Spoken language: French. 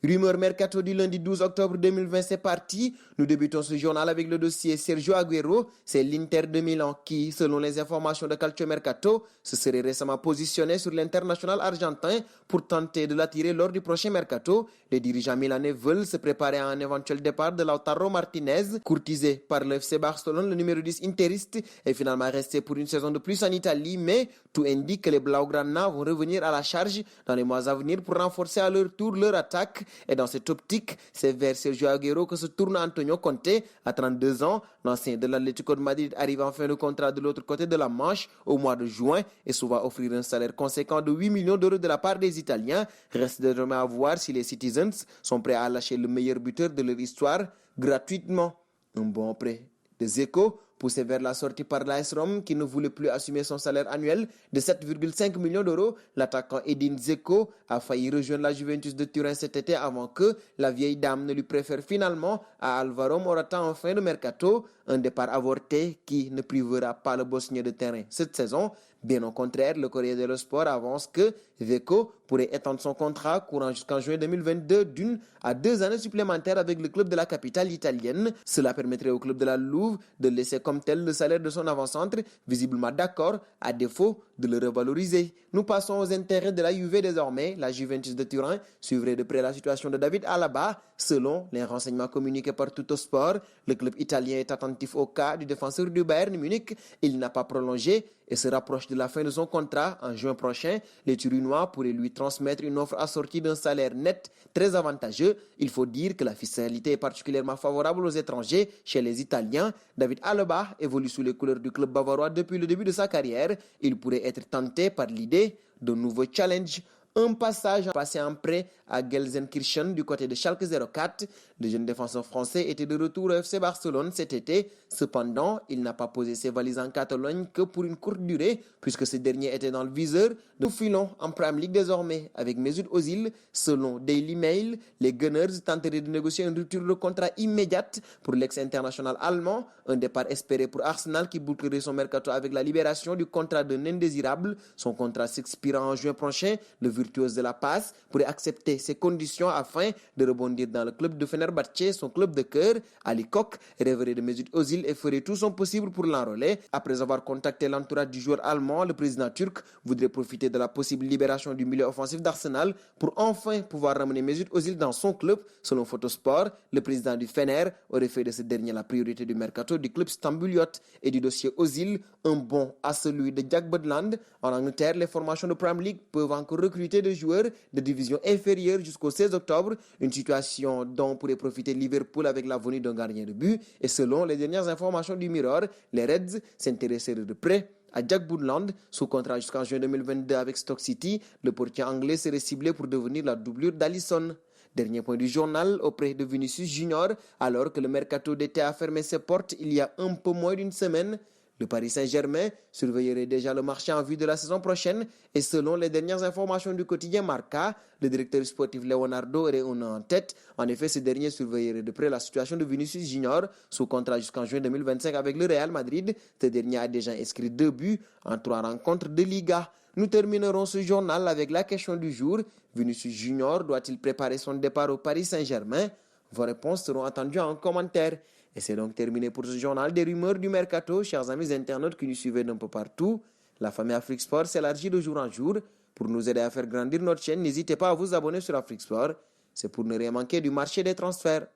Rumeur mercato du lundi 12 octobre 2020, c'est parti. Nous débutons ce journal avec le dossier Sergio Agüero. C'est l'Inter de Milan qui, selon les informations de Calcio Mercato, se serait récemment positionné sur l'international argentin pour tenter de l'attirer lors du prochain mercato. Les dirigeants milanais veulent se préparer à un éventuel départ de Lautaro Martinez. Courtisé par le FC Barcelone, le numéro 10 interiste est finalement resté pour une saison de plus en Italie, mais tout indique que les Blaugrana vont revenir à la charge dans les mois à venir pour renforcer à leur tour leur attaque. Et dans cette optique, c'est vers Sergio Agüero que se tourne Antonio Conte. À 32 ans, l'ancien de l'Atlético de Madrid arrive en fin de contrat de l'autre côté de la Manche au mois de juin et se voit offrir un salaire conséquent de 8 millions d'euros de la part des Italiens. Reste désormais à voir si les Citizens sont prêts à lâcher le meilleur buteur de leur histoire gratuitement. Un bon prêt de Dzeko, poussé vers la sortie par l'AS Rome qui ne voulait plus assumer son salaire annuel de 7,5 millions d'euros. L'attaquant Edin Dzeko a failli rejoindre la Juventus de Turin cet été avant que la vieille dame ne lui préfère finalement à Alvaro Morata en fin de mercato. Un départ avorté qui ne privera pas le Bosnien de terrain cette saison. Bien au contraire, le Corriere dello Sport avance que Dzeko pourrait étendre son contrat courant jusqu'en juin 2022 d'une à 2 années supplémentaires avec le club de la capitale italienne. Cela permettrait au club de la Louve de laisser comme tel le salaire de son avant-centre, visiblement d'accord, à défaut de le revaloriser. Nous passons aux intérêts de la Juve désormais. La Juventus de Turin suivrait de près la situation de David Alaba. Selon les renseignements communiqués par Tuttosport, le club italien est attentif au cas du défenseur du Bayern Munich. Il n'a pas prolongé et se rapproche de la fin de son contrat en juin prochain. Les Turinois pourraient lui transmettre une offre assortie d'un salaire net très avantageux. Il faut dire que la fiscalité est particulièrement favorable aux étrangers chez les Italiens. David Alaba évolue sous les couleurs du club bavarois depuis le début de sa carrière. Il pourrait être tenté par l'idée de nouveaux challenges. Un passage passé en prêt à Gelsenkirchen du côté de Schalke 04. Le jeune défenseur français était de retour au FC Barcelone cet été. Cependant, il n'a pas posé ses valises en Catalogne que pour une courte durée, puisque ce dernier était dans le viseur. Nous filons en Premier League désormais avec Mesut Özil. Selon Daily Mail, les Gunners tenteraient de négocier une rupture de contrat immédiate pour l'ex-international allemand. Un départ espéré pour Arsenal qui bouclerait son mercato avec la libération du contrat d'un indésirable. Son contrat s'expirant en juin prochain. Le virtuose de la passe pourrait accepter ces conditions afin de rebondir dans le club de Fenerbahçe, son club de cœur. Ali Koch rêverait de Mesut Özil et ferait tout son possible pour l'enrôler. Après avoir contacté l'entourage du joueur allemand, le président turc voudrait profiter de la possible libération du milieu offensif d'Arsenal pour enfin pouvoir ramener Mesut Özil dans son club. Selon Photosport, le président du Fener aurait fait de ce dernier la priorité du mercato du club stambouliote et du dossier Özil, un bon à celui de Jack Butland. En Angleterre, les formations de Premier League peuvent encore recruter de joueurs de division inférieure jusqu'au 16 octobre, une situation dont pourrait profiter Liverpool avec la venue d'un gardien de but. Et selon les dernières informations du Mirror, les Reds s'intéresseraient de près à Jack Butland, sous contrat jusqu'en juin 2022 avec Stoke City. Le portier anglais serait ciblé pour devenir la doublure d'Alisson. Dernier point du journal auprès de Vinicius Junior, alors que le mercato d'été a fermé ses portes il y a un peu moins d'une semaine. Le Paris Saint-Germain surveillerait déjà le marché en vue de la saison prochaine et selon les dernières informations du quotidien Marca, le directeur sportif Leonardo aurait un en tête. En effet, ce dernier surveillerait de près la situation de Vinicius Junior sous contrat jusqu'en juin 2025 avec le Real Madrid. Ce dernier a déjà inscrit 2 buts en 3 rencontres de Liga. Nous terminerons ce journal avec la question du jour. Vinicius Junior doit-il préparer son départ au Paris Saint-Germain? Vos réponses seront attendues en commentaire. Et c'est donc terminé pour ce journal des rumeurs du mercato. Chers amis internautes qui nous suivez d'un peu partout, la famille Afrique Sport s'élargit de jour en jour. Pour nous aider à faire grandir notre chaîne, n'hésitez pas à vous abonner sur Afrique Sport. C'est pour ne rien manquer du marché des transferts.